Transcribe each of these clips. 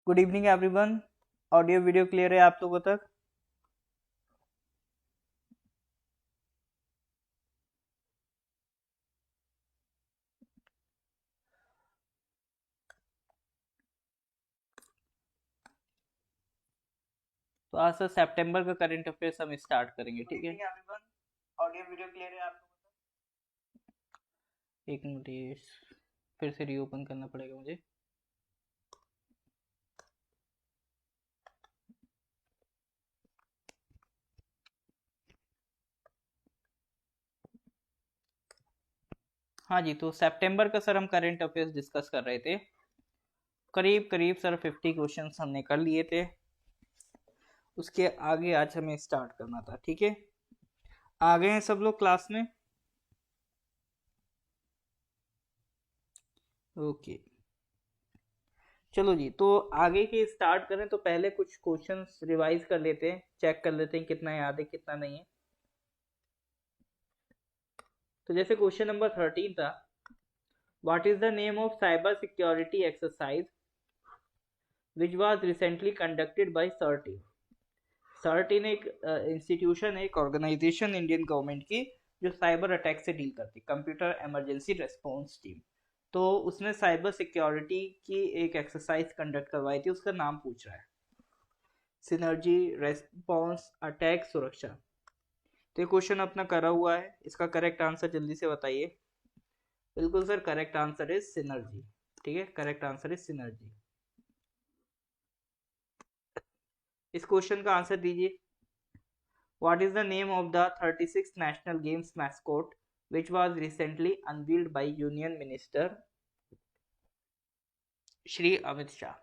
Good evening everyone. Audio video clear है आप लोगों तक? तो आज से सितंबर का करंट अफेयर्स हम स्टार्ट करेंगे, ठीक है एवरीवन? ऑडियो वीडियो क्लियर है आप लोगों तक? एक मिनट, ये फिर से रीओपन करना पड़ेगा मुझे। हाँ जी, तो सितंबर का सर हम करंट अफेयर्स डिस्कस कर रहे थे। करीब करीब सर 50 क्वेश्चंस हमने कर लिए थे। उसके आगे आज हमें स्टार्ट करना था, ठीक है? आ गए हैं सब लोग क्लास में? ओके, चलो जी। तो आगे के स्टार्ट करें तो पहले कुछ क्वेश्चंस रिवाइज कर लेते हैं, चेक कर लेते हैं कितना याद है कितना नहीं है। तो जैसे क्वेश्चन नंबर 13 था, what is the name of cyber security exercise which was recently conducted by CERT? CERT एक इंस्टीट्यूशन है, एक ऑर्गेनाइजेशन इंडियन गवर्नमेंट की, जो साइबर अटैक से डील करती, कंप्यूटर इमरजेंसी रेस्पॉन्स टीम। तो उसने साइबर सिक्योरिटी की एक एक्सरसाइज कंडक्ट करवाई थी, उसका नाम पूछ रहा है। सिनर्जी, रेस्पॉन्स, अटैक, सुरक्षा। तो ये क्वेश्चन अपना करा हुआ है, इसका करेक्ट आंसर जल्दी से बताइए। बिल्कुल sir, correct answer is synergy. ठीक है, करेक्ट आंसर इज सिनर्जी। इस क्वेश्चन का आंसर दीजिए। What is the name of the 36th national games mascot which was recently unveiled by union minister Shri Amit Shah?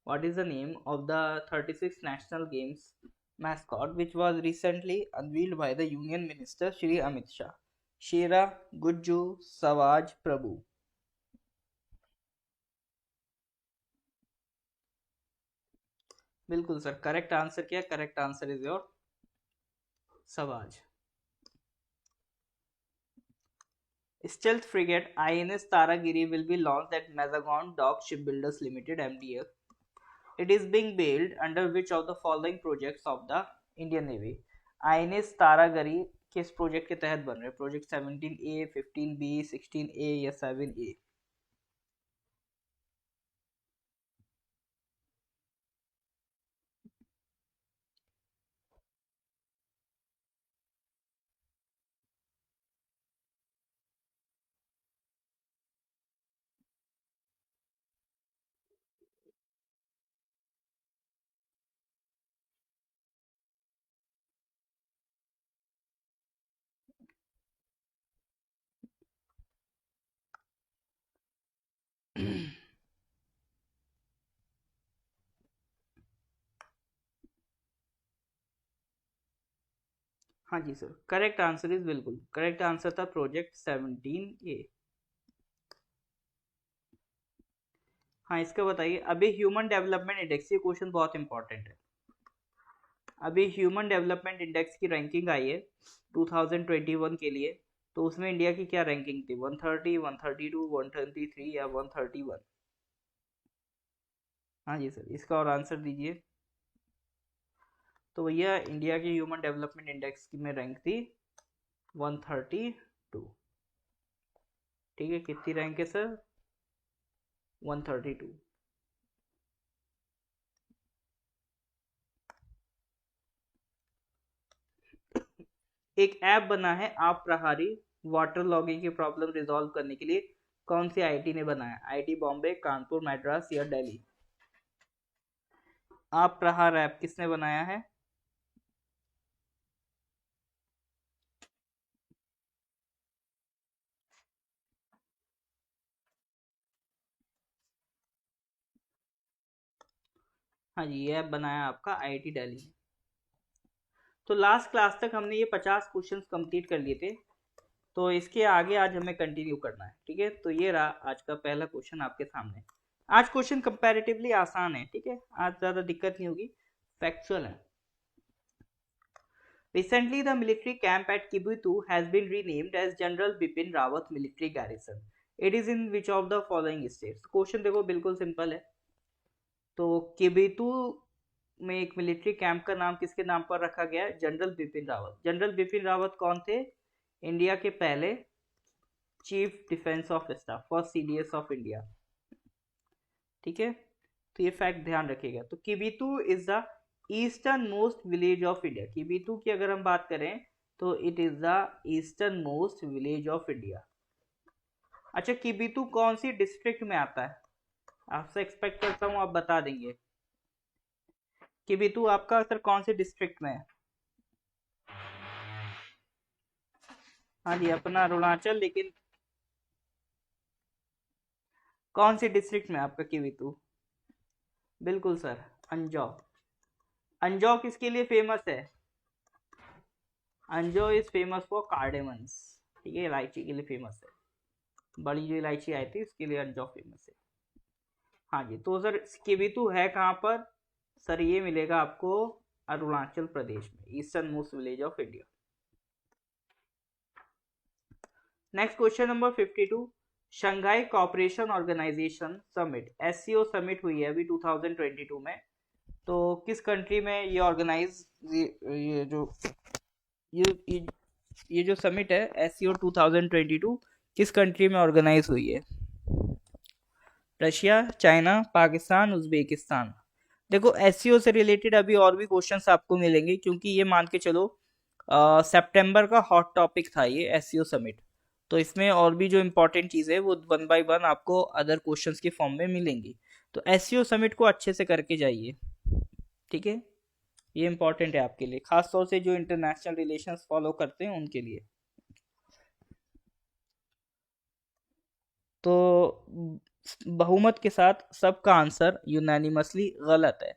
What is the name of the 36th national games mascot which was recently unveiled by the union minister Shri Amit Shah? शेरा, गुज्जू, सवाज, प्रभु। बिल्कुल sir, correct answer क्या? Correct answer is your सवाज। Stealth frigate INS Taragiri will be launched at Mazagon Dock Shipbuilders Limited (MDL). It is being built under which of the following projects of the Indian Navy? INS Taragiri किस project के तहत बन रहे हैं? Project 17A, 15B, 16A या 7A? हाँ जी sir, correct answer is, बिल्कुल correct answer था प्रोजेक्ट 17A। हाँ, इसका बताइए। अभी ह्यूमन डेवलपमेंट इंडेक्स, ये क्वेश्चन बहुत इंपॉर्टेंट है। अभी ह्यूमन डेवलपमेंट इंडेक्स की रैंकिंग आई है 2021 के लिए, तो उसमें इंडिया की क्या रैंकिंग थी? 130, 132, 123 या 131? हाँ जी सर, इसका और आंसर दीजिए। तो भैया इंडिया की ह्यूमन डेवलपमेंट इंडेक्स की में रैंक थी 132। ठीक है, कितनी रैंक है सर? 132। एक ऐप बना है आप प्रहारी, वाटर लॉगिंग की प्रॉब्लम रिजॉल्व करने के लिए। कौन सी आईटी ने बनाया? आईटी बॉम्बे, कानपुर, मैड्रास या दिल्ली? आप प्रहार ऐप किसने बनाया है? हाँ जी, ये ऐप बनाया आपका आईआईटी दिल्ली ने। तो लास्ट क्लास तक हमने ये 50 क्वेश्चंस कंप्लीट कर लिए थे, तो इसके आगे आज हमें कंटिन्यू करना है। ठीक है, तो ये रहा आज का पहला क्वेश्चन आपके सामने। आज क्वेश्चन कंपैरेटिवली आसान है, ठीक है, आज ज़्यादा दिक्कत नहीं होगी, फैक्चुअल है। Recently, the military camp at Kibitu has been renamed as General Bipin Rawat Military Garrison. It is in which of the following states? Question देखो बिल्कुल सिंपल है। तो किबितू में एक मिलिट्री कैंप का नाम किसके नाम पर रखा गया है? जनरल बिपिन रावत। जनरल बिपिन रावत कौन थे? इंडिया के पहले chief defence of staff, first CDS of India. ठीक है, तो ये फैक्ट ध्यान रखिएगा। तो Kibithu is the eastern most village of India. Kibithu की अगर हम बात करें तो it is the eastern most village of India. अच्छा, किबितू कौन सी डिस्ट्रिक्ट में आता है? आपसे एक्सपेक्ट करता हूं आप बता देंगे। किबितू आपका सर कौन सी डिस्ट्रिक्ट में है? हाँ जी, अपना अरुणाचल, लेकिन कौन सी डिस्ट्रिक्ट में आपका किबितू? बिल्कुल सर, अंजौ। अंजौ किसके लिए फेमस है? अंजौ इज फेमस फॉर कार्डेमन्स। ठीक है, इलायची के लिए फेमस है। बड़ी जो इलायची आई थी उसके लिए अंजौ फेमस है। हाँ जी, तो सर किबितू है कहाँ पर? सर ये मिलेगा आपको अरुणाचल प्रदेश में, eastern most village of India. Next question number 52। Shanghai cooperation organisation summit, SCO summit हुई है अभी 2022 में। तो किस कंट्री में ये ऑर्गेनाइज, ये जो ये ये जो समिट है एससीओ 2022 किस कंट्री में ऑर्गेनाइज हुई है? Russia, China, Pakistan, Uzbekistan. देखो एससीओ से रिलेटेड अभी और भी क्वेश्चंस आपको मिलेंगे, क्योंकि ये मान के चलो सितंबर का हॉट टॉपिक था ये एससीओ समिट। तो इसमें और भी जो इम्पोर्टेंट चीज़ है वो वन बाय वन आपको अदर क्वेश्चंस के फॉर्म में मिलेंगी। तो एससीओ समिट को अच्छे से करके जाइए। ठीक है, ये इंपॉर्टेंट है आपके लिए, खास तौर से जो इंटरनेशनल रिलेशंस फॉलो करते हैं उनके लिए। तो बहुमत के साथ सबका आंसर यूनानिमसली गलत है।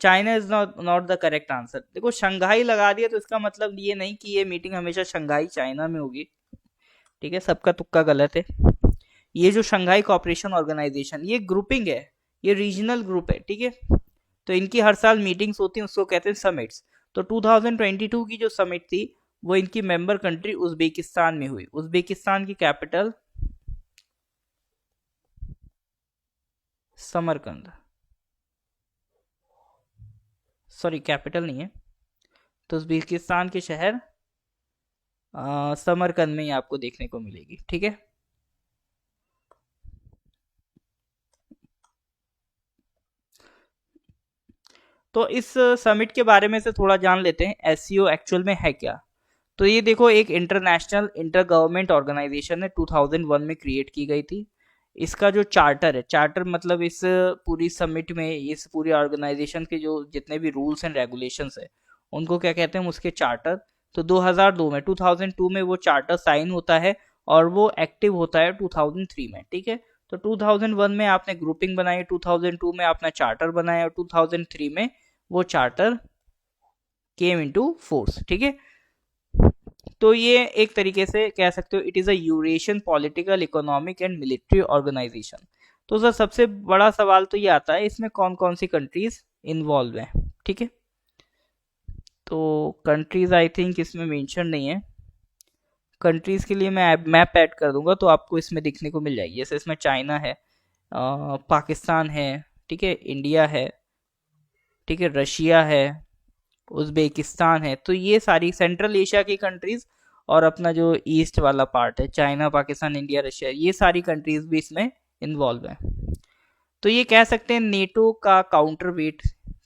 China is not the correct answer. देखो शंघाई लगा दिया तो इसका मतलब ये नहीं कि ये मीटिंग हमेशा शंघाई चाइना में होगी। ठीक है, सबका तुक्का गलत है। ये जो शंघाई कॉपरेशन ऑर्गेनाइजेशन ये ग्रुपिंग है, ये रीजनल ग्रुप है। ठीक है, तो इनकी हर साल मीटिंग्स होती हैं, उसको कहते हैं समिट्स। तो 2022 की जो समिट थी वो इनकी मेंबर कंट्री उज्बेकिस्तान में हुई। उज्बेकिस्तान की कैपिटल समरकंद, सॉरी कैपिटल नहीं है, तो उज्बेकिस्तान के शहर समरकंद में ही आपको देखने को मिलेगी। ठीक है, तो इस समिट के बारे में से थोड़ा जान लेते हैं, एससीओ एक्चुअल में है क्या। तो ये देखो एक इंटरनेशनल इंटर गवर्नमेंट ऑर्गेनाइजेशन है, 2001 में क्रिएट की गई थी। इसका जो चार्टर है, चार्टर मतलब इस पूरी समिट में इस पूरी ऑर्गेनाइजेशन के जो जितने भी रूल्स एंड रेगुलेशंस है उनको क्या कहते हैं, उसके चार्टर। तो 2002 में वो चार्टर साइन होता है और वो एक्टिव होता है 2003 में। ठीक है, तो 2001 में आपने ग्रुपिंग बनाई, 2002 में आपने चार्टर बनाया और 2003 में वो चार्टर केम इनटू फोर्स। ठीक है, तो ये एक तरीके से कह सकते हो it is a Eurasian political, economic and military organisation. तो सर सबसे बड़ा सवाल तो ये आता है इसमें कौन कौन सी कंट्रीज इन्वॉल्व हैं। ठीक है, तो कंट्रीज आई थिंक इसमें मेंशन नहीं है। कंट्रीज के लिए मैं मैप ऐड कर दूंगा तो आपको इसमें दिखने को मिल जाएगी। जैसे इसमें चाइना है, पाकिस्तान है, ठीक है, इंडिया है, ठीक है, रशिया है, उज्बेकिस्तान है। तो ये सारी सेंट्रल एशिया की कंट्रीज और अपना जो ईस्ट वाला पार्ट है चाइना, पाकिस्तान, इंडिया, रशिया, ये सारी कंट्रीज भी इसमें इन्वॉल्व है। तो ये कह सकते हैं नेटो का काउंटर वेट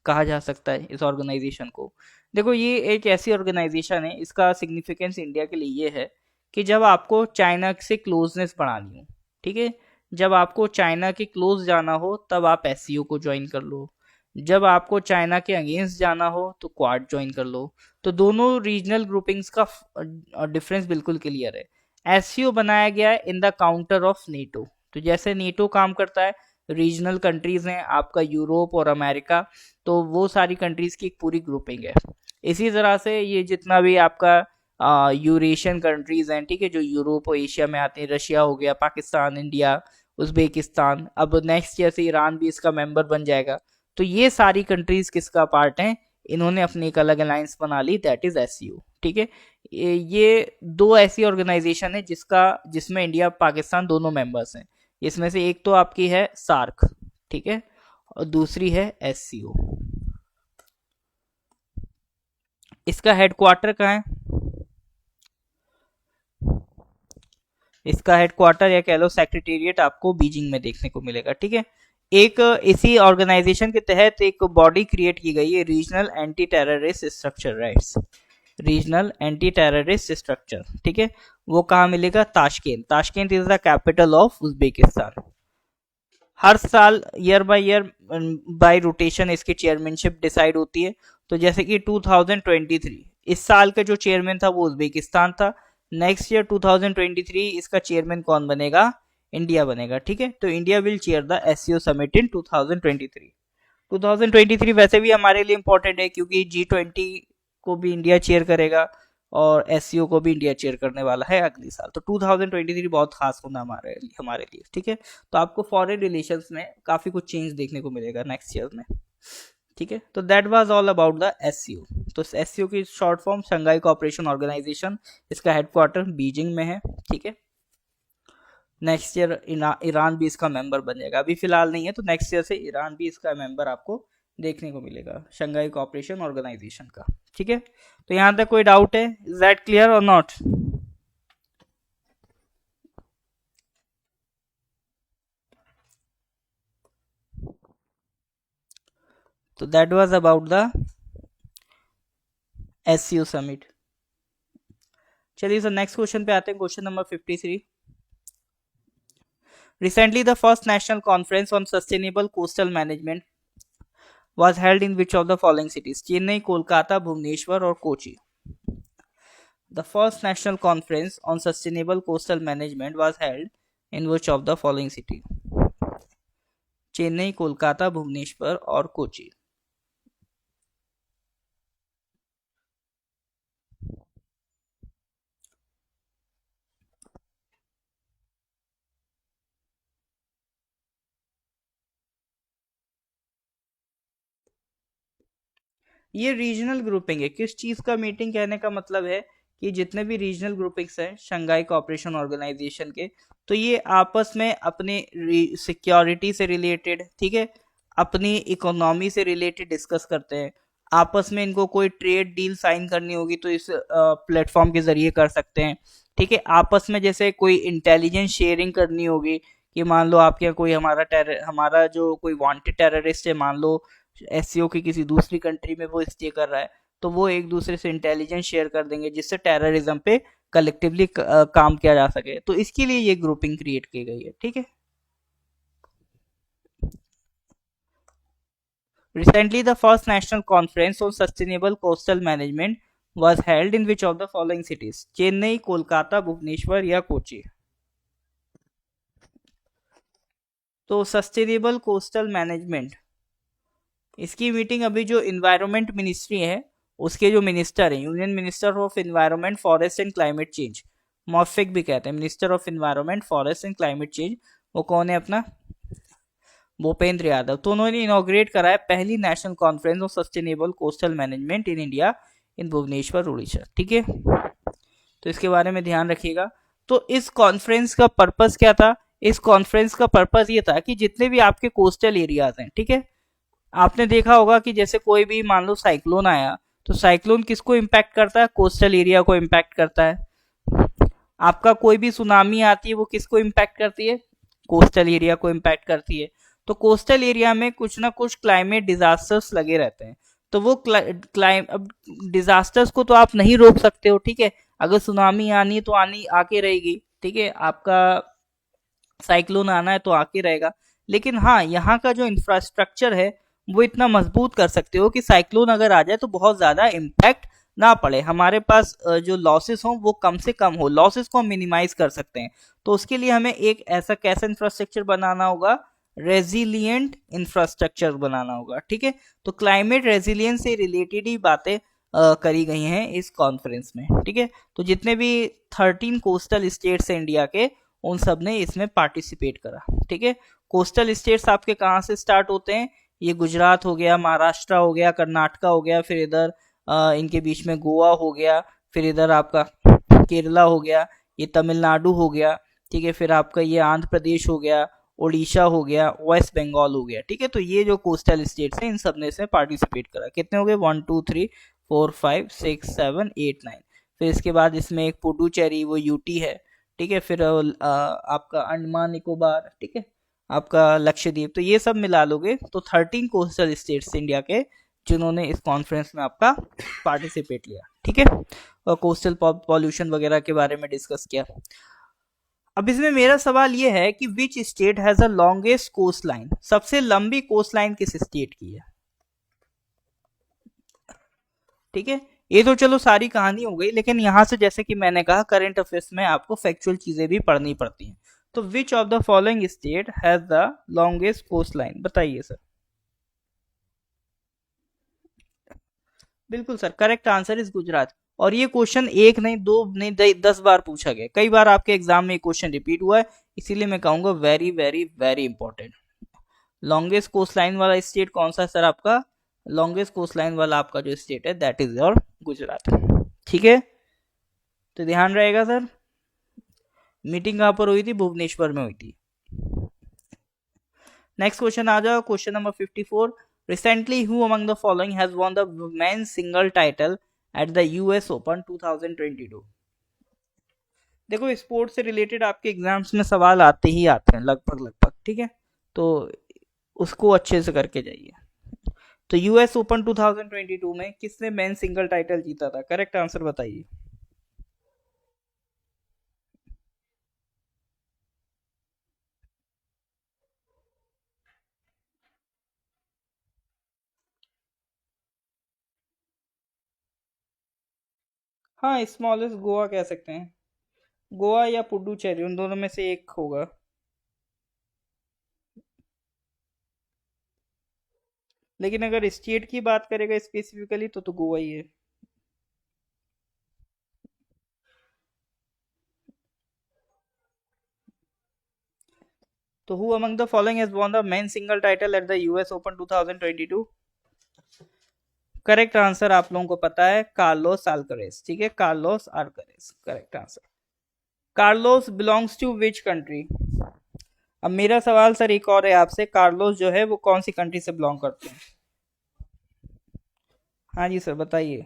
कहा जा सकता है इस ऑर्गेनाइजेशन को। देखो ये एक ऐसी ऑर्गेनाइजेशन है, इसका सिग्निफिकेंस इंडिया के लिए ये है कि जब आपको चाइना से क्लोजनेस बढ़ानी हो, ठीक है, जब आपको चाइना के क्लोज जाना हो तब आप एससीओ को ज्वाइन कर लो, जब आपको चाइना के अगेंस्ट जाना हो तो क्वाड ज्वाइन कर लो। तो दोनों रीजनल ग्रुपिंग्स का डिफरेंस बिल्कुल क्लियर है। एससीओ बनाया गया है in the counter of NATO. तो जैसे नेटो काम करता है, रीजनल कंट्रीज हैं आपका यूरोप और अमेरिका, तो वो सारी कंट्रीज की एक पूरी ग्रुपिंग है। इसी तरह से ये जितना भी आपका यूरेशियन कंट्रीज हैं, ठीक है, जो यूरोप और एशिया में आते हैं, रशिया हो गया, पाकिस्तान, इंडिया, उज्बेकिस्तान, अब नेक्स्ट ईयर से ईरान भी इसका मेंबर बन जाएगा। तो ये सारी कंट्रीज किसका पार्ट हैं, इन्होंने अपनी एक अलग अलायंस बना ली, दैट इज एससीओ। ठीक है, ये दो ऐसी ऑर्गेनाइजेशन है जिसमें इंडिया पाकिस्तान दोनों मेंबर्स हैं। इसमें से एक तो आपकी है सार्क, ठीक है, और दूसरी है SCO। इसका हेडक्वार्टर कहाँ है? इसका हेडक्वार्टर या कह लो सेक्रेटेरिएट आपको बीजिंग में देखने को मिलेगा। ठीक है, एक इसी ऑर्गेनाइजेशन के तहत एक बॉडी क्रिएट की गई है, regional anti terrorist structure, RATS, regional anti terrorist structure. ठीक है, वो कहाँ मिलेगा? Tashkent. Tashkent is the capital of Uzbekistan. हर साल year by year by rotation इसकी चेयरमैनशिप डिसाइड होती है। तो जैसे कि 2023 इस साल का जो चेयरमैन था वो उज्बेकिस्तान था। नेक्स्ट ईयर 2023 इसका चेयरमैन कौन बनेगा? इंडिया बनेगा। ठीक है, तो India will chair the SCO summit in 2023। 2023 वैसे भी हमारे लिए इंपॉर्टेंट है क्योंकि G20 को भी इंडिया चेयर करेगा और SCO को भी इंडिया चेयर करने वाला है अगले साल। तो 2023 बहुत खास होना हमारे लिए। ठीक है, तो आपको फॉरेन रिलेशंस में काफी कुछ चेंज देखने को मिलेगा नेक्स्ट ईयर में। ठीक है, तो that was all about the SCO। तो SCO की short form Shanghai cooperation organisation, इसका हेडक्वार्टर बीजिंग में है। ठीक है, नेक्स्ट ईयर ईरान भी इसका मेंबर बन जाएगा, अभी फिलहाल नहीं है, तो नेक्स्ट ईयर से ईरान भी इसका मेंबर आपको देखने को मिलेगा शंघाई कोऑपरेशन ऑर्गेनाइजेशन का। ठीक है, तो यहां तक कोई डाउट है? इज दैट क्लियर और नॉट? तो that was about the SCO summit. चलिए सर नेक्स्ट क्वेश्चन पे आते हैं, question number 53। Recently, the first national conference on sustainable coastal management was held in which of the following cities? Chennai, Kolkata, Bhubaneswar और Kochi. The first national conference on sustainable coastal management was held in which of the following city? Chennai, Kolkata, Bhubaneswar और कोची। ये regional grouping है। किस चीज का meeting? कहने का मतलब है कि जितने भी रीजनल ग्रुपिंग्स हैं शंघाई कोऑपरेशन ऑर्गेनाइजेशन के, तो ये आपस में अपने सिक्योरिटी से रिलेटेड, ठीक है, अपनी इकोनॉमी से रिलेटेड डिस्कस करते हैं। आपस में इनको कोई ट्रेड डील साइन करनी होगी तो इस प्लेटफॉर्म के जरिए कर सकते हैं। ठीक है, आपस में जैसे कोई इंटेलिजेंस शेयरिंग करनी होगी कि मान लो आपके कोई हमारा जो कोई वांटेड टेररिस्ट है, मान लो SCO की किसी दूसरी कंट्री में वो स्टे कर रहा है, तो वो एक दूसरे से इंटेलिजेंस शेयर कर देंगे जिससे टेररिज्म पे कलेक्टिवली काम किया जा सके। तो इसके लिए ये ग्रुपिंग क्रिएट की गई है। ठीक है, recently the first national conference on sustainable coastal management was held in which of the following cities? Chennai, Kolkata, Bhubaneswar या कोची। तो सस्टेनेबल कोस्टल मैनेजमेंट, इसकी मीटिंग अभी जो इन्वायरमेंट मिनिस्ट्री है उसके जो मिनिस्टर हैं, union minister of environment forest and climate change, मॉफिक भी कहते हैं, minister of environment forest and climate change, वो कौन है? अपना भूपेंद्र यादव। तो उन्होंने इनॉग्रेट कराया पहली national conference of sustainable coastal management in India in Bhubaneswar, Orissa. ठीक है, तो इसके बारे में ध्यान रखिएगा। तो इस कॉन्फ्रेंस का पर्पस क्या था? इस कॉन्फ्रेंस का पर्पस ये था कि जितने भी आपके कोस्टल एरियाज हैं, ठीक है, आपने देखा होगा कि जैसे कोई भी मान लो साइक्लोन आया, तो साइक्लोन किसको इम्पैक्ट करता है? कोस्टल एरिया को इम्पैक्ट करता है। आपका कोई भी सुनामी आती है वो किसको इम्पैक्ट करती है? कोस्टल एरिया को इम्पैक्ट करती है। तो कोस्टल एरिया में कुछ ना कुछ क्लाइमेट डिजास्टर्स लगे रहते हैं। तो वो अब डिजास्टर्स को तो आप नहीं रोक सकते हो, ठीक है, अगर सुनामी आनी है तो आनी आके रहेगी, ठीक है, आपका साइक्लोन आना है तो आके रहेगा। लेकिन हाँ, यहाँ का जो इंफ्रास्ट्रक्चर है वो इतना मजबूत कर सकते हो कि साइक्लोन अगर आ जाए तो बहुत ज्यादा इम्पैक्ट ना पड़े, हमारे पास जो लॉसेस हो वो कम से कम हो, लॉसेस को हम मिनिमाइज कर सकते हैं। तो उसके लिए हमें एक ऐसा कैसा इंफ्रास्ट्रक्चर बनाना होगा? रेजिलियंट इंफ्रास्ट्रक्चर बनाना होगा। ठीक है, तो क्लाइमेट रेजिलियंस से रिलेटेड ही बातें करी गई हैं इस कॉन्फ्रेंस में। ठीक है, तो जितने भी 13 कोस्टल स्टेट्स हैं इंडिया के, उन सब ने इसमें पार्टिसिपेट करा। ठीक है, कोस्टल स्टेट्स आपके कहाँ से स्टार्ट होते हैं? ये गुजरात हो गया, महाराष्ट्र हो गया, कर्नाटका हो गया, फिर इधर इनके बीच में गोवा हो गया, फिर इधर आपका केरला हो गया, ये तमिलनाडु हो गया, ठीक है, फिर आपका ये आंध्र प्रदेश हो गया, ओडिशा हो गया, वेस्ट बंगाल हो गया, ठीक है। तो ये जो कोस्टल स्टेट्स हैं इन सब ने इसमें पार्टिसिपेट करा। कितने हो गए? 1 2 3 4 5 6 7 8 9। फिर इसके बाद इसमें एक पुडुचेरी, वो यूटी है, ठीक है। फिर आपका अंडमान निकोबार, ठीक है, आपका लक्षद्वीप। तो ये सब मिला लोगे तो 13 कोस्टल स्टेट्स इंडिया के जिन्होंने इस कॉन्फ्रेंस में आपका पार्टिसिपेट लिया, ठीक है। और कोस्टल पॉल्यूशन वगैरह के बारे में डिस्कस किया। अब इसमें मेरा सवाल ये है कि which state has the longest coast line? सबसे लंबी कोस्ट लाइन किस स्टेट की है? ठीक है, ये तो चलो सारी कहानी हो गई, लेकिन यहां से जैसे कि मैंने कहा करंट अफेयर्स में आपको फैक्चुअल चीजें भी पढ़नी पड़ती हैं। तो which of the following state has the longest coast line? बताइए सर। बिल्कुल sir, correct answer is Gujarat. और ये क्वेश्चन एक नहीं, दो नहीं, 10 बार पूछा गया, कई बार आपके एग्जाम में क्वेश्चन रिपीट हुआ है, इसीलिए मैं कहूंगा very very very important. Longest coast line वाला स्टेट कौन सा है सर आपका? लॉन्गेस्ट कोस्ट लाइन वाला आपका जो स्टेट है दैट इज योर गुजरात, ठीक है। तो ध्यान रहेगा सर। मीटिंग कहां पर हुई थी? भुवनेश्वर में हुई थी। नेक्स्ट क्वेश्चन आ जाओ, question number 54। Recently who among the following has won the men's single title at the US Open 2022? देखो, स्पोर्ट्स से रिलेटेड आपके एग्जाम्स में सवाल आते ही आते हैं लगभग लगभग, ठीक है। तो उसको अच्छे से करके जाइए। तो यूएस ओपन 2022 में किसने मेन सिंगल टाइटल जीता था? करेक्ट आंसर बताइए। हाँ, स्मॉलेस्ट गोवा कह सकते हैं। गोवा या पुडुचेरी, उन दोनों में से एक होगा। लेकिन अगर स्टेट की बात करेगा स्पेसिफिकली तो गोवा ही है। तो who among the following has won the men single title at the US Open 2022? Correct answer आप लोगों को पता है, कार्लोस अल्करेज, ठीक है, Carlos Alcaraz correct answer. Carlos belongs to which country? अब मेरा सवाल सर एक और है आपसे, कार्लोस जो है वो कौन सी कंट्री से बिलोंग करते हैं? हाँ जी सर, बताइए।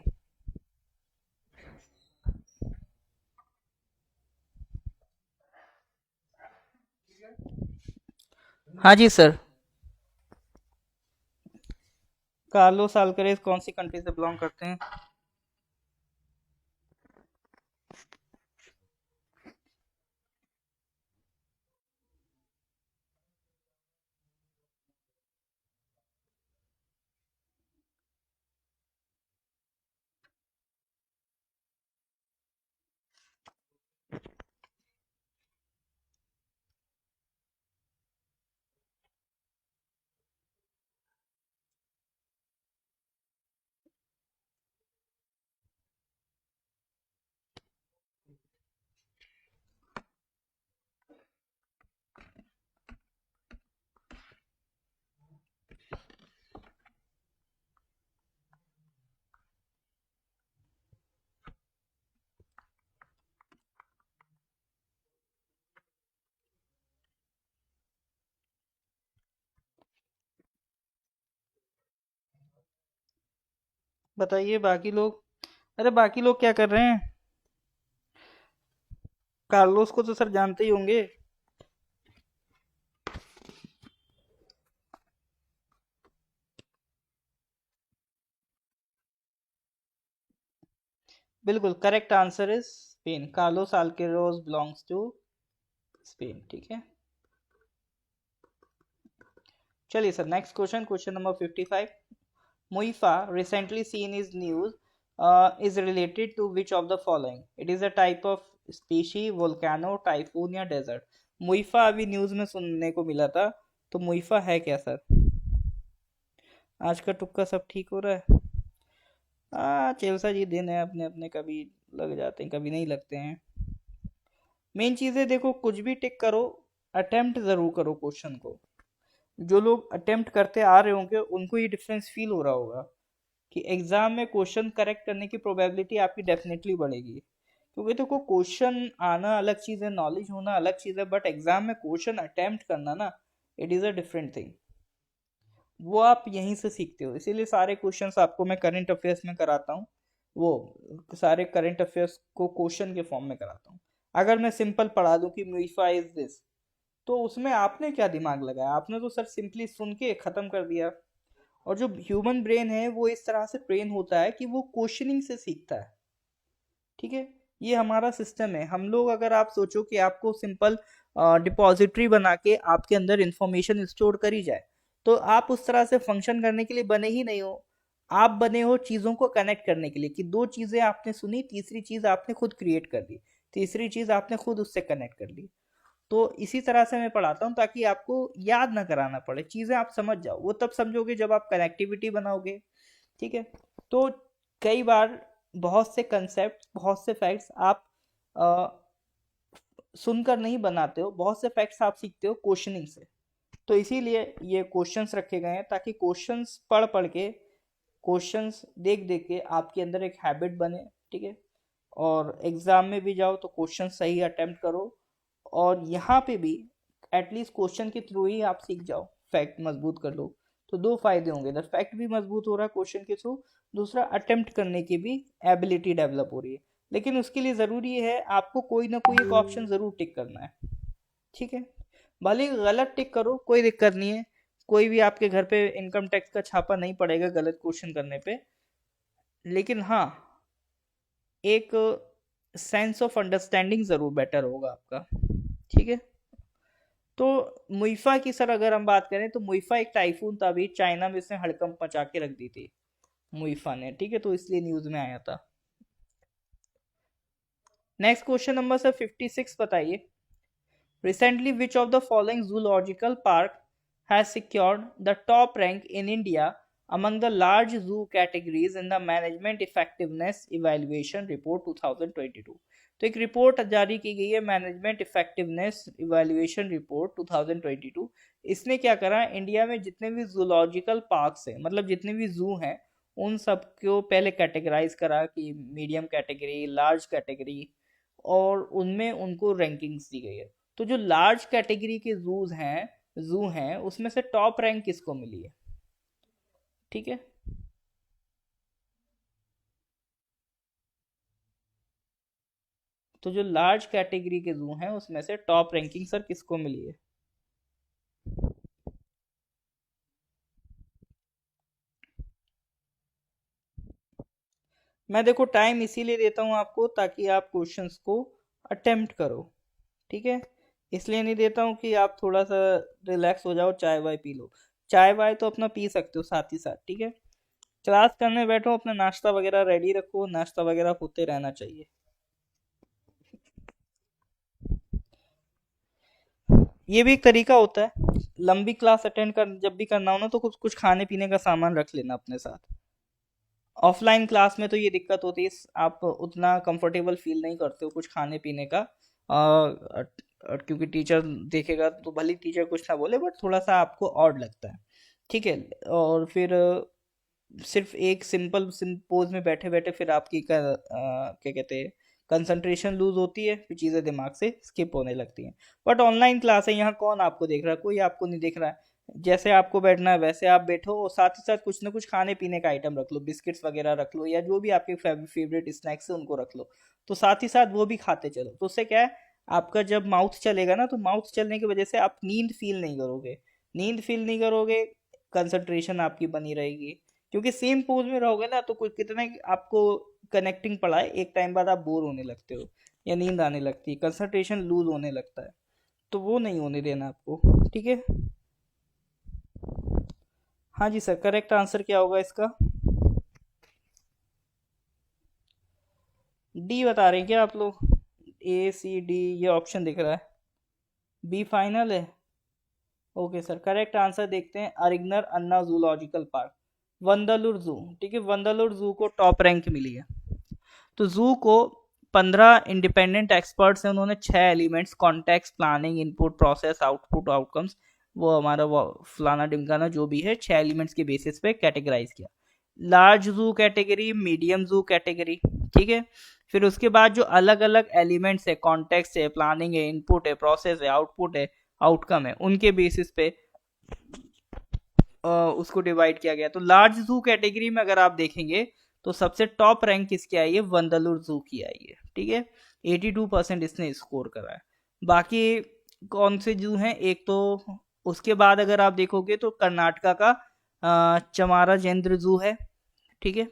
हाँ जी सर, कार्लोस अल्करेज कौन सी कंट्री से बिलोंग करते हैं? बताइए बाकी लोग। अरे बाकी लोग क्या कर रहे हैं? कार्लोस को तो सर जानते ही होंगे। बिल्कुल correct answer is Spain. Carlos Alcaraz belongs to Spain, ठीक है। चलिए sir, next question, question number 55। Muifa recently seen is news is related to which of the following? It is a type of species, volcano, typhoon या desert? Muifa अभी news में सुनने को मिला था, तो मुइफा है क्या सर? आज का तुक्का सब ठीक हो रहा है। चेलसा जी दिन है, अपने अपने कभी लग जाते हैं कभी नहीं लगते हैं। मेन चीज़ है देखो, कुछ भी टिक करो, अटेम्प्ट ज़रूर करो क्वेश्चन को। जो लोग अटेम्प्ट करते आ रहे होंगे उनको ये डिफरेंस फील हो रहा होगा कि एग्जाम में क्वेश्चन करेक्ट करने की प्रोबेबिलिटी आपकी डेफिनेटली बढ़ेगी। क्योंकि देखो, क्वेश्चन आना अलग चीज़ है, नॉलेज होना अलग चीज़ है, बट एग्जाम में क्वेश्चन अटेम्प्ट करना ना, it is a different thing. वो आप यहीं से सीखते हो, इसीलिए सारे क्वेश्चंस आपको मैं करंट अफेयर्स में कराता हूँ, वो सारे करंट अफेयर्स को क्वेश्चन के फॉर्म में कराता हूँ। अगर मैं सिंपल पढ़ा दूँ कि म्यूफा इज दिस, तो उसमें आपने क्या दिमाग लगाया, आपने तो सर सिंपली सुन के ख़त्म कर दिया। और जो ह्यूमन ब्रेन है वो इस तरह से ट्रेन होता है कि वो क्वेश्चनिंग से सीखता है, ठीक है। ये हमारा सिस्टम है। हम लोग, अगर आप सोचो कि आपको सिंपल डिपॉजिटरी बना के आपके अंदर इंफॉर्मेशन स्टोर करी जाए, तो आप उस तरह से फंक्शन करने के लिए बने ही नहीं हो। आप बने हो चीज़ों को कनेक्ट करने के लिए, कि दो चीज़ें आपने सुनी, तीसरी चीज़ आपने खुद क्रिएट कर दी, तीसरी चीज़ आपने खुद उससे कनेक्ट कर ली। तो इसी तरह से मैं पढ़ाता हूँ, ताकि आपको याद ना कराना पड़े, चीज़ें आप समझ जाओ। वो तब समझोगे जब आप कनेक्टिविटी बनाओगे, ठीक है। तो कई बार बहुत से कंसेप्ट, बहुत से फैक्ट्स आप अ, सुनकर नहीं बनाते हो, बहुत से फैक्ट्स आप सीखते हो क्वेश्चनिंग से। तो इसीलिए ये क्वेश्चंस रखे गए हैं, ताकि क्वेश्चंस पढ़ पढ़ के, क्वेश्चंस देख देख के आपके अंदर एक हैबिट बने, ठीक है। और एग्जाम में भी जाओ तो क्वेश्चन सही अटेम्प्ट करो, और यहाँ पे भी एटलीस्ट क्वेश्चन के थ्रू ही आप सीख जाओ, फैक्ट मजबूत कर लो। तो दो फायदे होंगे, इधर फैक्ट भी मजबूत हो रहा है क्वेश्चन के थ्रू, दूसरा अटेम्प्ट करने की भी एबिलिटी डेवलप हो रही है। लेकिन उसके लिए ज़रूरी है आपको कोई ना कोई एक ऑप्शन ज़रूर टिक करना है, ठीक है। भले ही गलत टिक करो, कोई दिक्कत नहीं है। कोई भी आपके घर पे इनकम टैक्स का छापा नहीं पड़ेगा गलत क्वेश्चन करने पे। लेकिन हाँ, एक सेंस ऑफ अंडरस्टैंडिंग ज़रूर बेटर होगा आपका, ठीक है। तो मुइफा की सर अगर हम बात करें, तो मुइफा एक टाइफून था, अभी चाइना में इसने हड़कंप मचा के रख दी थी मुइफा ने, ठीक है। तो इसलिए न्यूज में आया था। नेक्स्ट क्वेश्चन नंबर सर 56 बताइए। Recently, which of the following zoological park has secured the top rank in India among the large zoo categories in the Management Effectiveness Evaluation Report 2022? तो एक रिपोर्ट जारी की गई है, मैनेजमेंट इफेक्टिवनेस इवेल्युएशन रिपोर्ट 2022। इसने क्या करा, इंडिया में जितने भी जूलॉजिकल पार्क्स हैं, मतलब जितने भी जू हैं, उन सबको पहले कैटेगराइज करा कि मीडियम कैटेगरी, लार्ज कैटेगरी, और उनमें उनको रैंकिंग्स दी गई है। तो जो लार्ज कैटेगरी के जू हैं उसमें से टॉप रैंक किसको मिली है, ठीक है। तो जो लार्ज कैटेगरी के जू हैं उसमें से टॉप रैंकिंग सर किसको मिली है? मैं देखो टाइम इसीलिए देता हूँ आपको, ताकि आप क्वेश्चंस को अटेम्प्ट करो, ठीक है। इसलिए नहीं देता हूँ कि आप थोड़ा सा रिलैक्स हो जाओ, चाय वाय पी लो। चाय वाय तो अपना पी सकते हो साथ ही साथ, ठीक है। क्लास करने बैठो, अपना नाश्ता वगैरह रेडी रखो, नाश्ता वगैरह होते रहना चाहिए। ये भी एक तरीका होता है, लंबी क्लास अटेंड कर जब भी करना हो ना, तो कुछ कुछ खाने पीने का सामान रख लेना अपने साथ। ऑफलाइन क्लास में तो ये दिक्कत होती है, आप उतना कंफर्टेबल फील नहीं करते हो कुछ खाने पीने का, क्योंकि टीचर देखेगा तो भले टीचर कुछ ना बोले, बट थोड़ा सा आपको ऑड लगता है, ठीक है। और फिर सिर्फ एक सिंपल पोज में बैठे बैठे फिर आपकी क्या कहते हैं, कंसंट्रेशन लूज होती है, फिर चीज़ें दिमाग से स्किप होने लगती हैं। बट ऑनलाइन क्लास है, यहाँ कौन आपको देख रहा है, कोई आपको नहीं देख रहा है। जैसे आपको बैठना है वैसे आप बैठो, और साथ ही साथ कुछ ना कुछ खाने पीने का आइटम रख लो, बिस्किट्स वगैरह रख लो, या जो भी आपके फेवरेट स्नैक्स है उनको रख लो। तो साथ ही साथ वो भी खाते चलो, तो उससे क्या है, आपका जब माउथ चलेगा ना, तो माउथ चलने की वजह से आप नींद फील नहीं करोगे। नींद फील नहीं करोगे, कंसंट्रेशन आपकी बनी रहेगी। क्योंकि सेम पोज में रहोगे ना, तो कुछ कितना आपको कनेक्टिंग पड़ा है, एक टाइम बाद आप बोर होने लगते हो, या नींद आने लगती है, कंसंट्रेशन लूज होने लगता है। तो वो नहीं होने देना आपको, ठीक है। हाँ जी सर, करेक्ट आंसर क्या होगा इसका? डी बता रहे हैं क्या आप लोग? A C D ये ऑप्शन दिख रहा है, बी फाइनल है। ओके सर, करेक्ट आंसर देखते हैं, अरिगनर अन्ना जूलॉजिकल पार्क, वंदलूर जू, ठीक है। वंदलूर जू को टॉप रैंक मिली है। तो जू को 15 इंडिपेंडेंट एक्सपर्ट्स हैं, उन्होंने 6 elements, context, planning, input, process, output, outcomes, वो हमारा वो फलाना ढिमकाना जो भी है, 6 एलिमेंट्स के बेसिस पे कैटेगराइज किया। लार्ज जू कैटेगरी, मीडियम जू कैटेगरी, ठीक है। फिर उसके बाद जो अलग अलग एलिमेंट्स है, कॉन्टेक्स्ट है, प्लानिंग है, इनपुट है, प्रोसेस है, आउटपुट है, आउटकम है, उनके बेसिस पे उसको डिवाइड किया गया। तो लार्ज जू कैटेगरी में अगर आप देखेंगे तो सबसे टॉप रैंक किसकी आई है, वंदलूर जू की आई है, ठीक है। 82% इसने स्कोर करा है। बाकी कौन से जू हैं, एक तो उसके बाद अगर आप देखोगे तो कर्नाटका का चमाराजेंद्र जू है, ठीक है।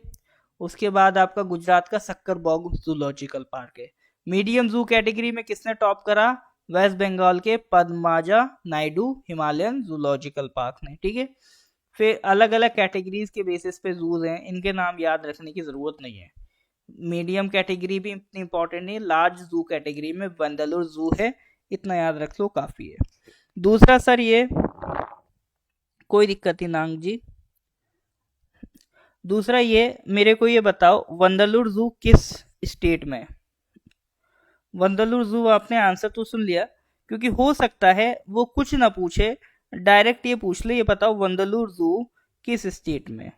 उसके बाद आपका गुजरात का सक्करबॉग जूलॉजिकल पार्क है। मीडियम जू कैटेगरी में किसने टॉप करा, वेस्ट बंगाल के Padmaja Naidu Himalayan zoological park ने, ठीक है। फिर अलग अलग कैटेगरीज के बेसिस पे जूज हैं, इनके नाम याद रखने की जरूरत नहीं है। मीडियम कैटेगरी भी इतनी इंपॉर्टेंट नहीं, लार्ज जू कैटेगरी में बंदलूर जू है, इतना याद रख लो काफी है। दूसरा सर ये, कोई दिक्कत नहीं नांग जी। दूसरा ये, मेरे को ये बताओ वंदलूर जू किस स्टेट में है। वंदलूर जू आपने आंसर तो सुन लिया, क्योंकि हो सकता है वो कुछ ना पूछे, डायरेक्ट ये पूछ ले, ये बताओ वंदलूर जू किस स्टेट में।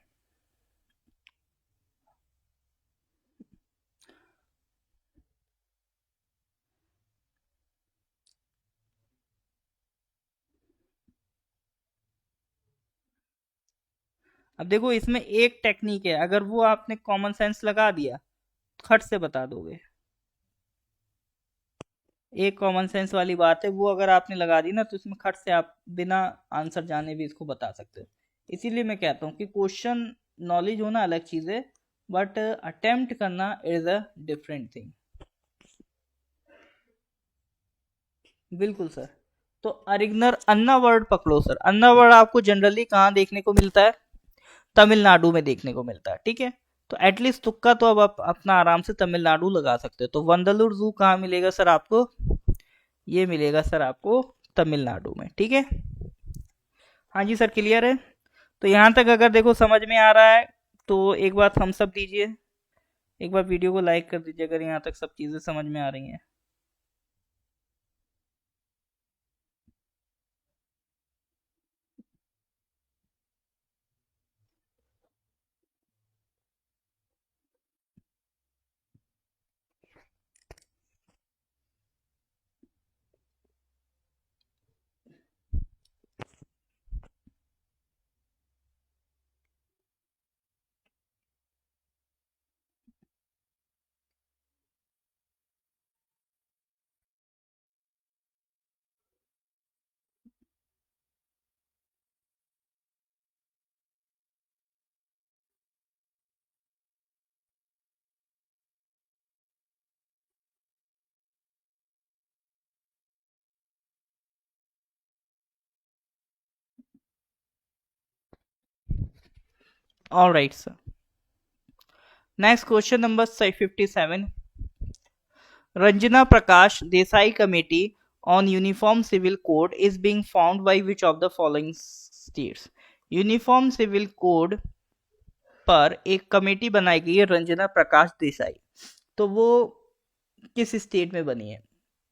अब देखो इसमें एक टेक्निक है, अगर वो आपने कॉमन सेंस लगा दिया खट से बता दोगे। एक कॉमन सेंस वाली बात है, वो अगर आपने लगा दी ना तो इसमें खट से आप बिना आंसर जाने भी इसको बता सकते हो। इसीलिए मैं कहता हूँ कि क्वेश्चन नॉलेज होना अलग चीज है, बट अटेम्प्ट करना इज अ डिफरेंट थिंग। बिल्कुल सर। तो अरिगनर अन्ना वर्ड पकड़ो सर। अन्ना वर्ड आपको जनरली कहाँ देखने को मिलता है, तमिलनाडु में देखने को मिलता है, ठीक है। तो एटलीस्ट तुक्का तो अब आप अपना आराम से तमिलनाडु लगा सकते हो। तो वंदलूर जू कहाँ मिलेगा सर आपको, ये मिलेगा सर आपको तमिलनाडु में, ठीक है। हाँ जी सर, क्लियर है। तो यहाँ तक अगर देखो समझ में आ रहा है तो एक बार थम्स अप दीजिए, एक बार वीडियो को लाइक कर दीजिए अगर यहाँ तक सब चीज़ें समझ में आ रही हैं। All right sir. Next question number 57। Ranjana Prakash Desai Committee on Uniform Civil Code is being formed by which of the following states? Uniform civil code पर एक कमेटी बनाई गई है रंजना प्रकाश देसाई, तो वो किस स्टेट में बनी है।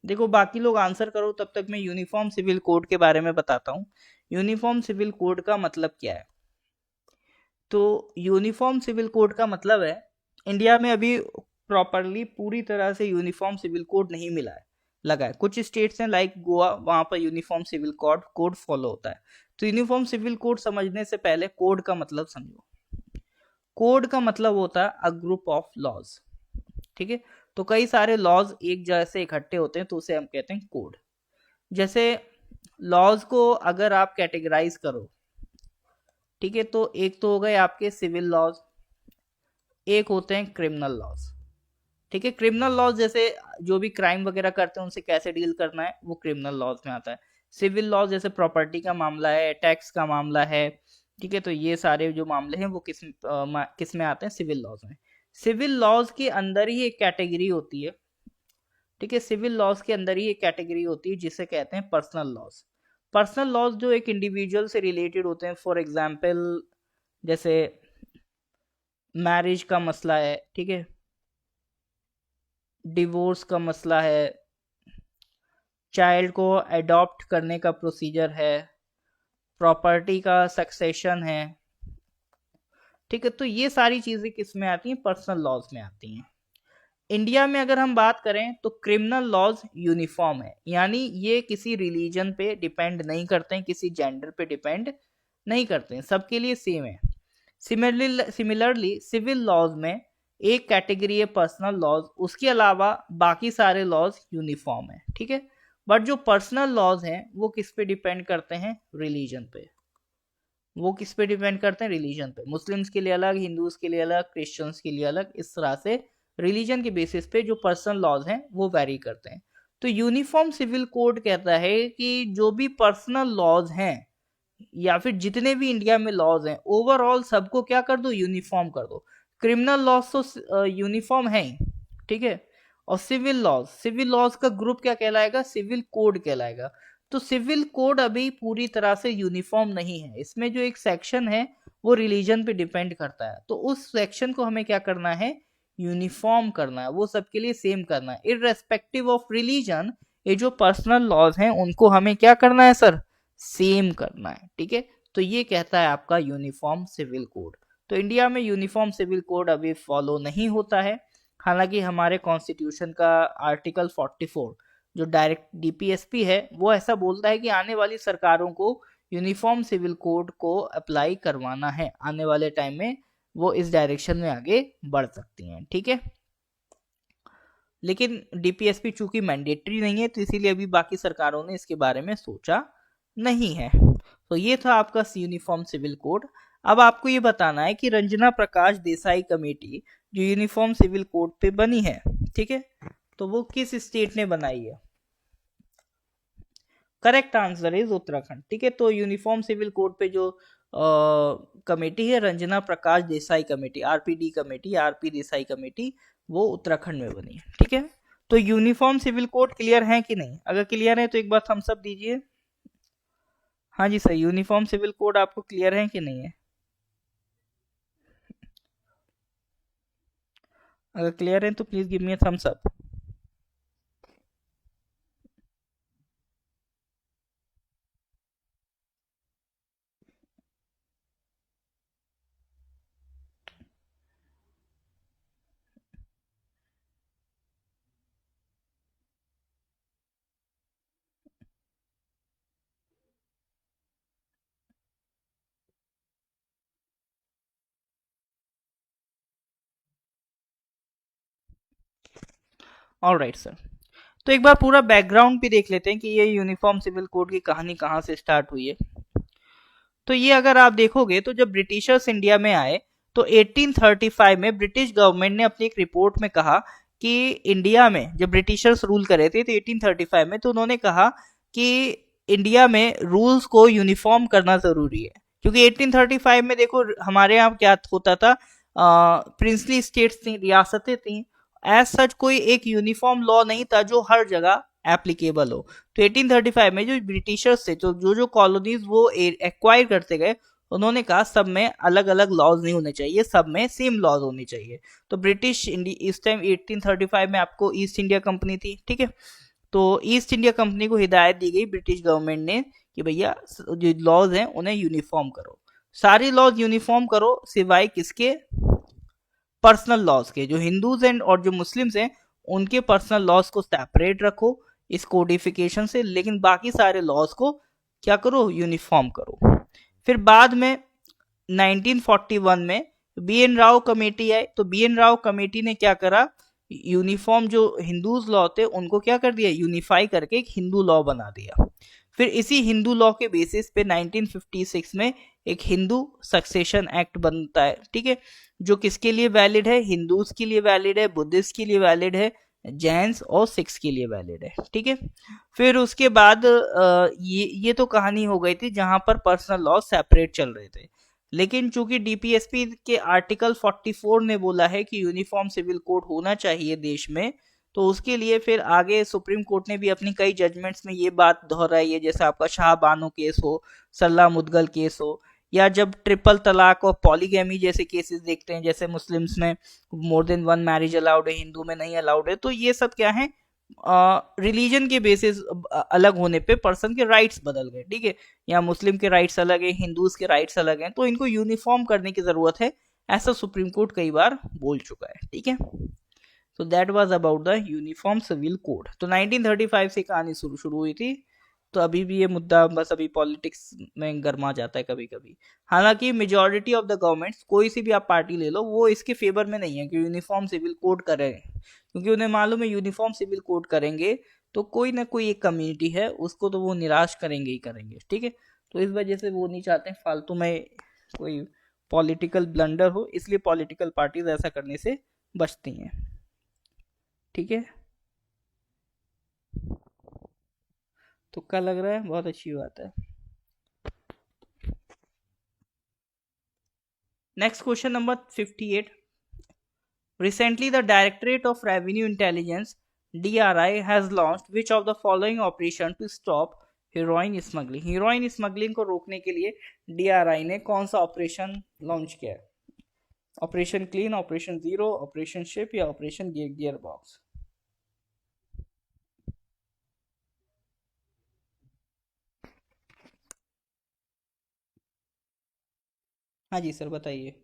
देखो बाकी लोग आंसर करो, तब तक मैं यूनिफॉर्म सिविल कोड के बारे में बताता हूँ। यूनिफॉर्म सिविल कोड का मतलब क्या है। तो यूनिफॉर्म सिविल कोड का मतलब है, इंडिया में अभी प्रॉपरली पूरी तरह से यूनिफॉर्म सिविल कोड नहीं मिला है, लगा है। कुछ स्टेट्स हैं लाइक गोवा, वहां पर uniform civil code code follow होता है। तो यूनिफॉर्म सिविल कोड समझने से पहले कोड का मतलब समझो। कोड का मतलब होता है अ ग्रुप ऑफ लॉज, ठीक है। तो कई सारे लॉज एक जैसे इकट्ठे होते हैं तो उसे हम कहते हैं कोड। जैसे लॉज को अगर आप कैटेगराइज करो, ठीक है, तो एक तो हो गए आपके सिविल लॉज, एक होते हैं क्रिमिनल लॉज, ठीक है। क्रिमिनल लॉज जैसे जो भी क्राइम वगैरह करते हैं उनसे कैसे डील करना है, वो क्रिमिनल लॉज में आता है। सिविल लॉज जैसे प्रॉपर्टी का मामला है, टैक्स का मामला है, ठीक है। तो ये सारे जो मामले हैं वो किस में आते हैं, सिविल लॉज में। सिविल लॉज के अंदर ही एक कैटेगरी होती है, ठीक है। सिविल लॉज के अंदर ही एक कैटेगरी होती है जिसे कहते हैं पर्सनल लॉज। पर्सनल लॉज जो एक इंडिविजुअल से रिलेटेड होते हैं, फॉर एग्जाम्पल जैसे मैरिज का मसला है, ठीक है, डिवोर्स का मसला है, चाइल्ड को अडॉप्ट करने का प्रोसीजर है, प्रॉपर्टी का सक्सेशन है, ठीक है। तो ये सारी चीजें किस में आती हैं, पर्सनल लॉज में आती हैं। इंडिया में अगर हम बात करें तो क्रिमिनल लॉज यूनिफॉर्म है, यानी ये किसी रिलीजन पे डिपेंड नहीं करते हैं, किसी जेंडर पे डिपेंड नहीं करते हैं, सबके लिए सेम है। सिमिलरली सिविल लॉज में एक कैटेगरी है पर्सनल लॉज, उसके अलावा बाकी सारे लॉज यूनिफॉर्म है, ठीक है। बट जो पर्सनल लॉज हैं वो किस पे डिपेंड करते हैं, रिलीजन पे। वो किस पे डिपेंड करते हैं, रिलीजन पे। मुस्लिम्स के लिए अलग, हिंदूज के लिए अलग, क्रिश्चियंस के लिए अलग, इस तरह से रिलीजन के बेसिस पे जो पर्सनल लॉज हैं वो वैरी करते हैं। तो यूनिफॉर्म सिविल कोड कहता है कि जो भी पर्सनल लॉज हैं या फिर जितने भी इंडिया में लॉज हैं ओवरऑल सबको क्या कर दो, यूनिफॉर्म कर दो। क्रिमिनल लॉज तो यूनिफॉर्म है ही, ठीक है। और सिविल लॉज का ग्रुप क्या कहलाएगा, सिविल कोड कहलाएगा। तो सिविल कोड अभी पूरी तरह से यूनिफॉर्म नहीं है, इसमें जो एक सेक्शन है वो रिलीजन पे डिपेंड करता है, तो उस सेक्शन को हमें क्या करना है, यूनिफॉर्म करना है, वो सबके लिए सेम करना है इररेस्पेक्टिव ऑफ रिलीजन। ये जो पर्सनल लॉज हैं उनको हमें क्या करना है सर, सेम करना है, ठीक है। तो ये कहता है आपका यूनिफॉर्म सिविल कोड। तो इंडिया में यूनिफॉर्म सिविल कोड अभी फॉलो नहीं होता है, हालांकि हमारे कॉन्स्टिट्यूशन का आर्टिकल 44 जो डायरेक्ट डीपीएसपी है वो ऐसा बोलता है कि आने वाली सरकारों को यूनिफॉर्म सिविल कोड को अप्लाई करवाना है, आने वाले टाइम में वो इस डायरेक्शन में आगे बढ़ सकती हैं, ठीक है। लेकिन डीपीएसपी चूंकि मैंडेटरी नहीं है तो इसीलिए अभी बाकी सरकारों ने इसके बारे में सोचा नहीं है। तो ये था आपका यूनिफॉर्म सिविल कोड। अब आपको ये बताना है कि रंजना प्रकाश देसाई कमेटी जो यूनिफॉर्म सिविल कोड पे बनी है, ठीक है, तो वो किस स्टेट ने बनाई है। करेक्ट आंसर इज उत्तराखंड, ठीक है। तो यूनिफॉर्म सिविल कोड पे जो कमेटी है Ranjana Prakash Desai committee, RPD committee, RP Desai committee, वो उत्तराखंड में बनी है, ठीक है। तो यूनिफॉर्म सिविल कोड क्लियर है कि नहीं, अगर क्लियर है तो एक बार थम्स अप दीजिए। हाँ जी सर, यूनिफॉर्म सिविल कोड आपको क्लियर है कि नहीं है, अगर क्लियर है तो please give me a thumbs up. Alright sir, तो एक बार पूरा बैकग्राउंड भी देख लेते हैं कि ये यूनिफॉर्म सिविल कोड की कहानी कहाँ से स्टार्ट हुई है। तो ये अगर आप देखोगे तो जब ब्रिटिशर्स इंडिया में आए तो 1835 में ब्रिटिश गवर्नमेंट ने अपनी एक रिपोर्ट में कहा कि इंडिया में जब ब्रिटिशर्स रूल कर रहे थे तो 1835 में, तो उन्होंने कहा कि इंडिया में रूल्स को यूनिफॉर्म करना जरूरी है, क्योंकि 1835 में देखो हमारे यहाँ क्या होता था, प्रिंसली स्टेट्स थी, रियासतें थी, एज सच कोई एक यूनिफॉर्म लॉ नहीं था जो हर जगह एप्लीकेबल हो। तो 1835 में जो ब्रिटिशर्स थे, तो जो कॉलोनीज वो एक्वायर करते गए, उन्होंने कहा सब में अलग अलग लॉज नहीं होने चाहिए, सब में सेम लॉज होने चाहिए। तो ब्रिटिश इस टाइम 1835 में आपको ईस्ट इंडिया कंपनी थी, ठीक है। तो ईस्ट इंडिया कंपनी को हिदायत दी गई ब्रिटिश गवर्नमेंट ने कि भैया जो लॉज हैं उन्हें यूनिफॉर्म करो, सारी लॉज यूनिफॉर्म करो सिवाय किसके, पर्सनल लॉज के। जो हिंदूज एंड और जो मुस्लिम्स हैं उनके पर्सनल लॉज को सेपरेट रखो इस कोडिफिकेशन से, लेकिन बाकी सारे लॉज को क्या करो, यूनिफॉर्म करो। फिर बाद में 1941 में बी एन राव कमेटी आई, तो बी एन राव कमेटी ने क्या करा, यूनिफॉर्म जो हिंदूज लॉ थे उनको क्या कर दिया, यूनिफाई करके एक हिंदू लॉ बना दिया। फिर इसी हिंदू लॉ के बेसिस पे 1956 में एक हिंदू सक्सेशन एक्ट बनता है, ठीक है, जो किसके लिए वैलिड है, हिंदूज के लिए वैलिड है, बुद्धिस्ट के लिए वैलिड है, जैन्स और सिख्स के लिए वैलिड है, ठीक है। फिर उसके बाद ये तो कहानी हो गई थी जहां पर पर्सनल लॉ सेपरेट चल रहे थे। लेकिन चूंकि डीपीएसपी के आर्टिकल 44 ने बोला है कि यूनिफॉर्म सिविल कोड होना चाहिए देश में, तो उसके लिए फिर आगे सुप्रीम कोर्ट ने भी अपनी कई जजमेंट्स में ये बात दोहराई है, जैसे आपका शाह बानो केस हो, सल्ला मुदगल केस हो, या जब ट्रिपल तलाक और पॉलीगैमी जैसे केसेस देखते हैं, जैसे मुस्लिम्स में more than one marriage allowed है, हिंदू में नहीं अलाउड है, तो ये सब क्या है, रिलीजन के बेसिस अलग होने पे पर्सन के राइट्स बदल गए, ठीक है। या मुस्लिम के राइट्स अलग है, हिंदूज के राइट्स अलग हैं, तो इनको यूनिफॉर्म करने की जरूरत है, ऐसा सुप्रीम कोर्ट कई बार बोल चुका है, ठीक है। तो that was about the uniform civil code. तो 1935 से कहानी शुरू हुई थी। तो अभी भी ये मुद्दा बस अभी पॉलिटिक्स में गर्मा जाता है कभी कभी। हालांकि मेजॉरिटी ऑफ द गवर्नमेंट्स, कोई सी भी आप पार्टी ले लो, वो इसके फेवर में नहीं है कि यूनिफॉर्म सिविल कोड करें, क्योंकि उन्हें मालूम है यूनिफॉर्म सिविल कोड करेंगे तो कोई ना कोई एक कम्युनिटी है उसको तो वो निराश करेंगे ही करेंगे। ठीक है, तो इस वजह से वो नहीं चाहते फालतू में कोई पॉलिटिकल ब्लंडर हो, इसलिए पॉलिटिकल पार्टीज ऐसा करने से बचती हैं। ठीक है, तुक्का लग रहा है, बहुत अच्छी बात है। Next question number 58। Recently, the Directorate of Revenue Intelligence (DRI) has launched which of the following operation to stop heroin smuggling? heroin smuggling को रोकने के लिए DRI ने कौन सा ऑपरेशन लॉन्च किया है? Operation clean, operation zero, operation ship या ऑपरेशन गियर बॉक्स? हाँ जी सर, बताइए।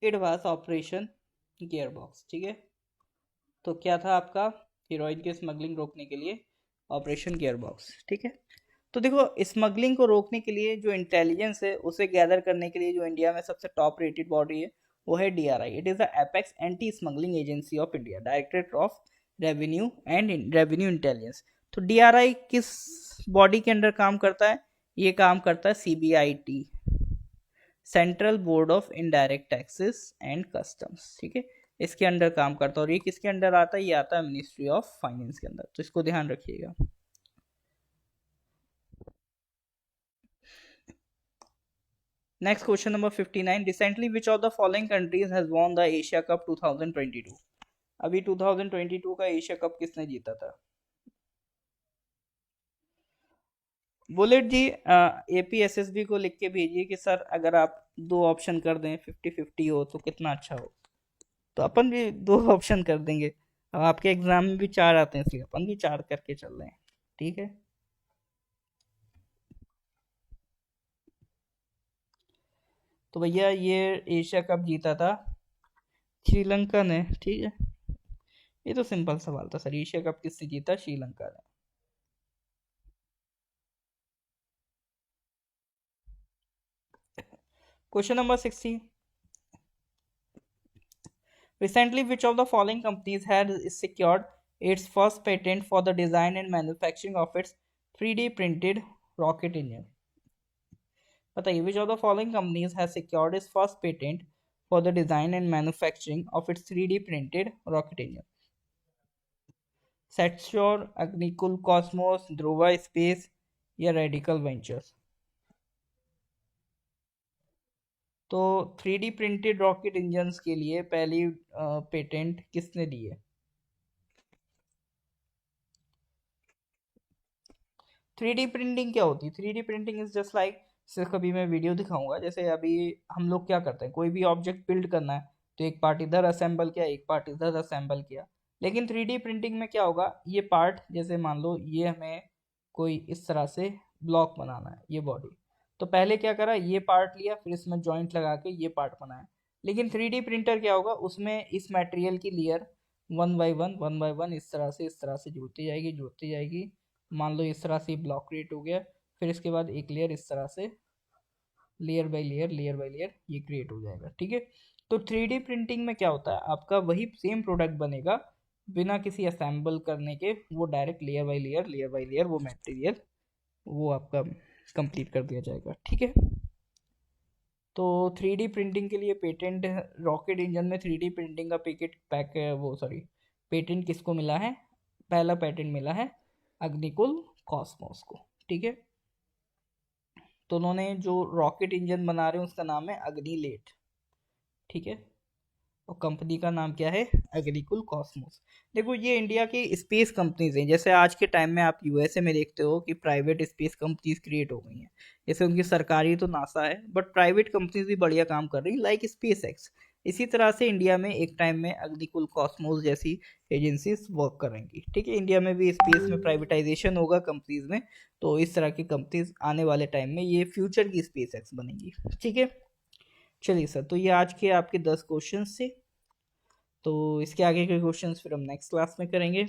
It was operation gear box. ठीक है, तो क्या था आपका हीरोइन की स्मगलिंग रोकने के लिए ऑपरेशन गियर बॉक्स। ठीक है, तो देखो स्मगलिंग को रोकने के लिए जो इंटेलिजेंस है उसे गैदर करने के लिए जो इंडिया में सबसे टॉप रेटेड बॉडी है वो है DRI। It is the apex anti smuggling agency of India, directorate of revenue and revenue intelligence. तो DRI किस बॉडी के अंडर काम करता है? ये काम करता है CBIT, central board of indirect taxes and customs. ठीक है, इसके अंडर काम करता है। और ये किसके अंडर आता है? ये आता है मिनिस्ट्री ऑफ फाइनेंस के अंदर, तो इसको ध्यान रखिएगा। Next question number 59। Recently which of the following countries has won the Asia cup 2022? अभी 2022 का एशिया कप किसने जीता था? बुलेट जी, APSSB को लिख के भेजिए कि सर अगर आप दो ऑप्शन कर दें 50-50 हो तो कितना अच्छा हो। तो अपन भी दो ऑप्शन कर देंगे। अब आपके एग्जाम में भी चार आते हैं, इसलिए अपन भी चार करके चल रहे हैं। ठीक है, तो भैया ये एशिया कप जीता था श्रीलंका ने। ठीक है, ये तो सिंपल सवाल था सर, एशिया कप किससे जीता? श्रीलंका ने। Question number 60। Recently, which of the following companies has secured its first patent for the design and manufacturing of its 3D printed rocket engine? बताइए, which of the following companies has secured its first patent for the design and manufacturing of its 3D printed rocket engine? Satshore, Agnikul Cosmos, Dhruva Space या radical ventures? तो 3D printed rocket engines के लिए पहली patent किसने दी है? 3D printing क्या होती है? 3D printing is just like, सिर्फ कभी मैं वीडियो दिखाऊंगा। जैसे अभी हम लोग क्या करते हैं, कोई भी ऑब्जेक्ट बिल्ड करना है तो एक पार्ट इधर असेंबल किया, एक पार्ट इधर असेंबल किया। लेकिन 3D प्रिंटिंग में क्या होगा, ये पार्ट जैसे मान लो ये हमें कोई इस तरह से ब्लॉक बनाना है, ये बॉडी, तो पहले क्या करा, ये पार्ट लिया, फिर इसमें जॉइंट लगा के ये पार्ट बनाया। लेकिन 3D प्रिंटर क्या होगा, उसमें इस मटेरियल की लेयर वन बाय वन इस तरह से जुड़ती जाएगी। मान लो इस तरह से ब्लॉक क्रिएट हो गया, फिर इसके बाद एक लेयर इस तरह से लेयर बाय लेयर ये क्रिएट हो जाएगा। ठीक है, तो 3D प्रिंटिंग में क्या होता है, आपका वही सेम प्रोडक्ट बनेगा बिना किसी असेंबल करने के, वो डायरेक्ट लेयर बाय लेयर वो मटेरियल वो आपका कंप्लीट कर दिया जाएगा। ठीक है, तो 3D प्रिंटिंग के लिए पेटेंट, रॉकेट इंजन में 3D प्रिंटिंग का पेटेंट किसको मिला है? पहला पेटेंट मिला है अग्निकुल कॉस्मोस को। ठीक है, तो उन्होंने जो रॉकेट इंजन बना रहे हैं उसका नाम है अग्निलेट। ठीक है, और कंपनी का नाम क्या है? अग्निकुल कॉस्मोस। देखो ये इंडिया की स्पेस कंपनीज हैं। जैसे आज के टाइम में आप यूएसए में देखते हो कि प्राइवेट स्पेस कंपनीज क्रिएट हो गई हैं। जैसे उनकी सरकारी तो नासा है, बट प्राइवेट कंपनीज भी बढ़िया काम कर रही, लाइक स्पेस एक्स। इसी तरह से इंडिया में एक टाइम में अग्निकुल कॉस्मोस जैसी एजेंसीज वर्क करेंगी। ठीक है, इंडिया में भी स्पेस में प्राइवेटाइजेशन होगा कंपनीज में, तो इस तरह की कंपनीज आने वाले टाइम में ये फ्यूचर की स्पेस एक्स बनेंगी। ठीक है, चलिए सर, तो ये आज के आपके 10 क्वेश्चन थे। तो इसके आगे के क्वेश्चंस फिर हम नेक्स्ट क्लास में करेंगे।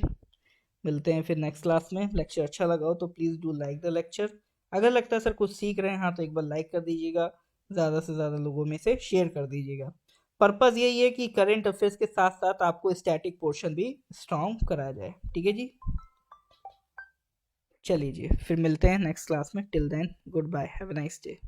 मिलते हैं फिर नेक्स्ट क्लास में। लेक्चर अच्छा लगा हो तो please do like the lecture. अगर लगता है सर कुछ सीख रहे हैं हाँ, तो एक बार लाइक कर दीजिएगा, ज़्यादा से ज़्यादा लोगों में से शेयर कर दीजिएगा। पर्पज़ यही है कि करंट अफेयर्स के साथ साथ आपको स्टैटिक पोर्शन भी स्ट्रॉन्ग कराया जाए। ठीक है जी, चलिए जी, फिर मिलते हैं नेक्स्ट क्लास में। Till then goodbye, have a nice day.